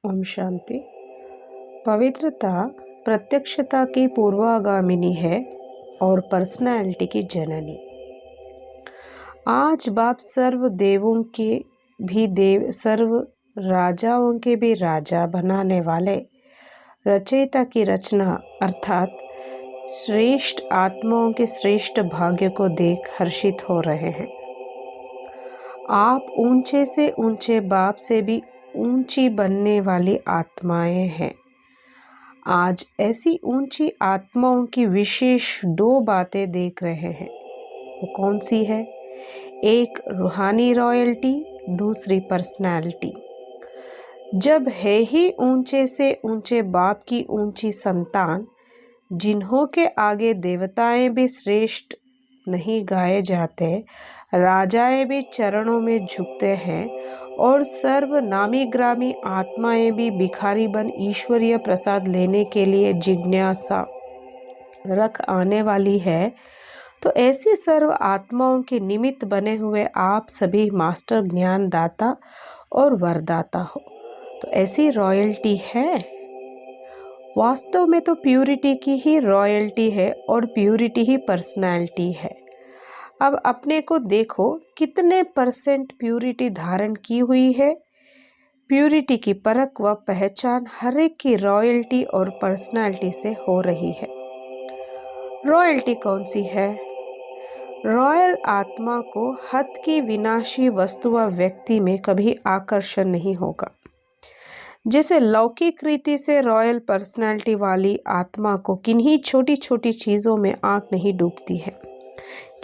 ओम शांति। पवित्रता प्रत्यक्षता की पूर्वागामिनी है और पर्सनैलिटी की जननी। आज बाप सर्व देवों के भी देव, सर्व राजाओं के भी राजा बनाने वाले रचयिता की रचना अर्थात श्रेष्ठ आत्माओं के श्रेष्ठ भाग्य को देख हर्षित हो रहे हैं। आप ऊंचे से ऊंचे बाप से भी ऊंची बनने वाली आत्माएं हैं। आज ऐसी ऊंची आत्माओं की विशेष दो बातें देख रहे हैं। वो कौन सी है? एक रूहानी रॉयल्टी, दूसरी पर्सनैलिटी। जब है ही ऊंचे से ऊंचे बाप की ऊंची संतान, जिन्हों के आगे देवताएं भी श्रेष्ठ नहीं गाए जाते, राजाएं भी चरणों में झुकते हैं और सर्व नामी ग्रामी आत्माएं भी भिखारी बन ईश्वरीय प्रसाद लेने के लिए जिज्ञासा रख आने वाली है, तो ऐसी सर्व आत्माओं के निमित्त बने हुए आप सभी मास्टर ज्ञान दाता और वरदाता हो। तो ऐसी रॉयल्टी है। वास्तव में तो प्यूरिटी की ही रॉयल्टी है और प्यूरिटी ही पर्सनैलिटी है। अब अपने को देखो, कितने परसेंट प्यूरिटी धारण की हुई है। प्यूरिटी की परख व पहचान हर एक की रॉयल्टी और पर्सनैलिटी से हो रही है। रॉयल्टी कौन सी है? रॉयल आत्मा को हद की विनाशी वस्तु व व्यक्ति में कभी आकर्षण नहीं होगा। जैसे लौकिक रीति से रॉयल पर्सनैलिटी वाली आत्मा को किन्हीं छोटी छोटी चीज़ों में आंख नहीं डूबती है।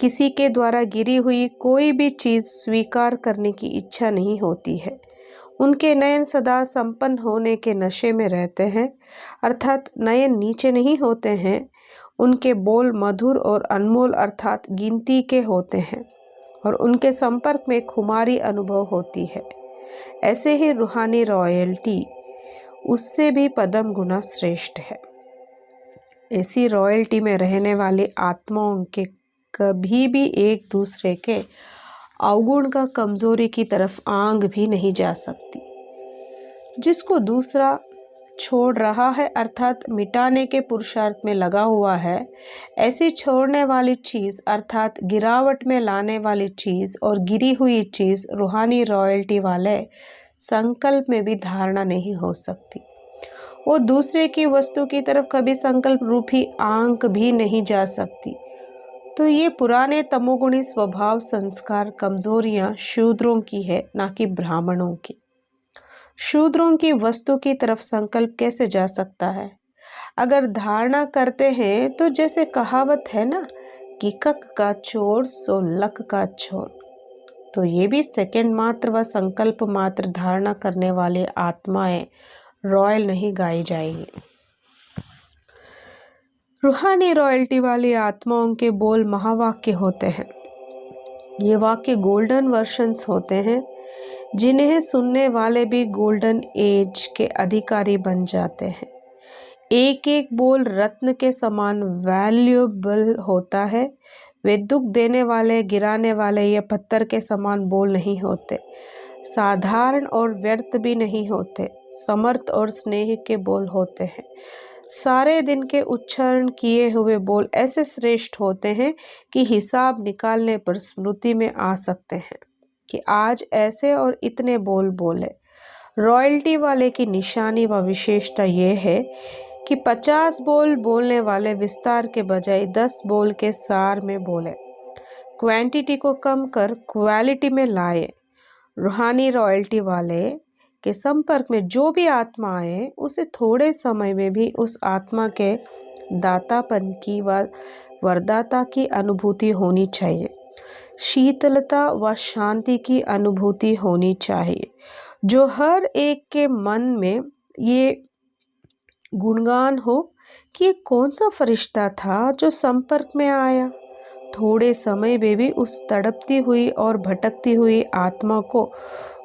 किसी के द्वारा गिरी हुई कोई भी चीज़ स्वीकार करने की इच्छा नहीं होती है। उनके नयन सदा संपन्न होने के नशे में रहते हैं, अर्थात नयन नीचे नहीं होते हैं। उनके बोल मधुर और अनमोल अर्थात गिनती के होते हैं और उनके संपर्क में खुमारी अनुभव होती है। ऐसे ही रूहानी रॉयल्टी उससे भी पदम गुना श्रेष्ठ है। ऐसी रॉयल्टी में रहने वाली आत्माओं के कभी भी एक दूसरे के अवगुण का कमजोरी की तरफ आंख भी नहीं जा सकती। जिसको दूसरा छोड़ रहा है अर्थात मिटाने के पुरुषार्थ में लगा हुआ है, ऐसी छोड़ने वाली चीज़ अर्थात गिरावट में लाने वाली चीज़ और गिरी हुई चीज़ रूहानी रॉयल्टी वाले संकल्प में भी धारणा नहीं हो सकती। वो दूसरे की वस्तु की तरफ कभी संकल्प रूपी आंख भी नहीं जा सकती। तो ये पुराने तमोगुणी स्वभाव संस्कार कमजोरियां शूद्रों की है, ना कि ब्राह्मणों की। शूद्रों की वस्तु की तरफ संकल्प कैसे जा सकता है? अगर धारणा करते हैं तो जैसे कहावत है ना कि कक का चोर सो लक का चोर, तो ये भी सेकंड मात्र व संकल्प मात्र धारणा करने वाले आत्माएं रॉयल नहीं गाई जाएंगी। रूहानी रॉयल्टी वाली आत्माओं के बोल महावाक्य होते हैं। ये वाक्य गोल्डन वर्शंस होते हैं, जिन्हें सुनने वाले भी गोल्डन एज के अधिकारी बन जाते हैं। एक एक बोल रत्न के समान वैल्यूएबल होता है। वे दुख देने वाले, गिराने वाले या पत्थर के समान बोल नहीं होते। साधारण और व्यर्थ भी नहीं होते। समर्थ और स्नेह के बोल होते हैं। सारे दिन के उच्चारण किए हुए बोल ऐसे श्रेष्ठ होते हैं कि हिसाब निकालने पर स्मृति में आ सकते हैं कि आज ऐसे और इतने बोल बोले। रॉयल्टी वाले की निशानी व विशेषता ये है कि 50 बोल बोलने वाले विस्तार के बजाय 10 बोल के सार में बोले, क्वांटिटी को कम कर क्वालिटी में लाए। रूहानी रॉयल्टी वाले के संपर्क में जो भी आत्मा आए, उसे थोड़े समय में भी उस आत्मा के दातापन की व वरदाता की अनुभूति होनी चाहिए। शीतलता व शांति की अनुभूति होनी चाहिए। जो हर एक के मन में ये गुणगान हो कि ये कौन सा फरिश्ता था जो संपर्क में आया। थोड़े समय में भी उस तड़पती हुई और भटकती हुई आत्मा को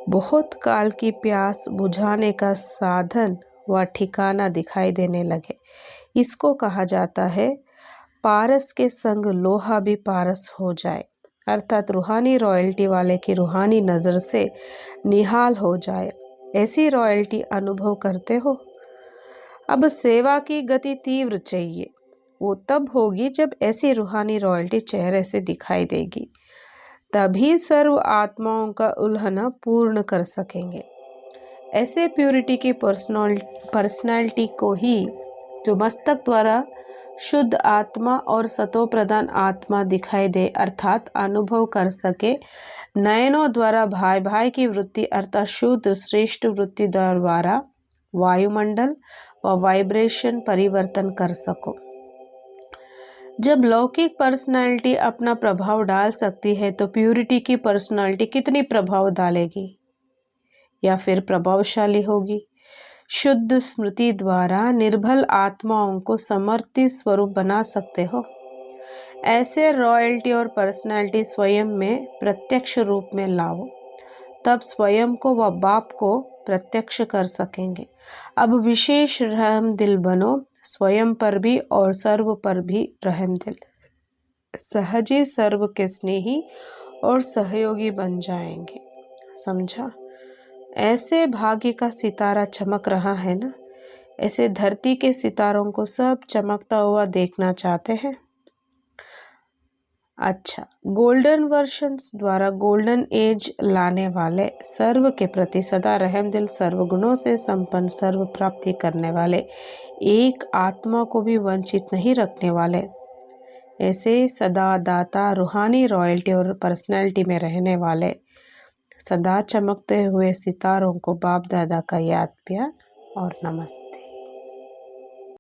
बहुत काल की प्यास बुझाने का साधन व ठिकाना दिखाई देने लगे। इसको कहा जाता है पारस के संग लोहा भी पारस हो जाए, अर्थात रूहानी रॉयल्टी वाले की रूहानी नज़र से निहाल हो जाए। ऐसी रॉयल्टी अनुभव करते हो? अब सेवा की गति तीव्र चाहिए, वो तब होगी जब ऐसी रूहानी रॉयल्टी चेहरे से दिखाई देगी, तभी सर्व आत्माओं का उल्हना पूर्ण कर सकेंगे। ऐसे प्यूरिटी की पर्सनालिटी को ही जो मस्तक द्वारा शुद्ध आत्मा और सतो प्रधान आत्मा दिखाई दे अर्थात अनुभव कर सके, नयनों द्वारा भाई भाई की वृत्ति अर्थात शुद्ध श्रेष्ठ वृत्ति द्वारा वायुमंडल व वाइब्रेशन परिवर्तन कर सको। जब लौकिक पर्सनालिटी अपना प्रभाव डाल सकती है तो प्यूरिटी की पर्सनालिटी कितनी प्रभाव डालेगी या फिर प्रभावशाली होगी। शुद्ध स्मृति द्वारा निर्बल आत्माओं को समर्थी स्वरूप बना सकते हो। ऐसे रॉयल्टी और पर्सनालिटी स्वयं में प्रत्यक्ष रूप में लाओ, तब स्वयं को व बाप को प्रत्यक्ष कर सकेंगे। अब विशेष रहम दिल बनो, स्वयं पर भी और सर्व पर भी रहम दिल। सहजी सर्व के स्नेही और सहयोगी बन जाएंगे। समझा? ऐसे भाग्य का सितारा चमक रहा है ना, ऐसे धरती के सितारों को सब चमकता हुआ देखना चाहते हैं। अच्छा, गोल्डन वर्षन्स द्वारा गोल्डन एज लाने वाले, सर्व के प्रति सदा रहम दिल, सर्व गुणों से संपन्न, सर्व प्राप्ति करने वाले, एक आत्मा को भी वंचित नहीं रखने वाले, ऐसे सदा दाता रूहानी रॉयल्टी और पर्सनैलिटी में रहने वाले, सदा चमकते हुए सितारों को बाप दादा का याद प्यार और नमस्ते।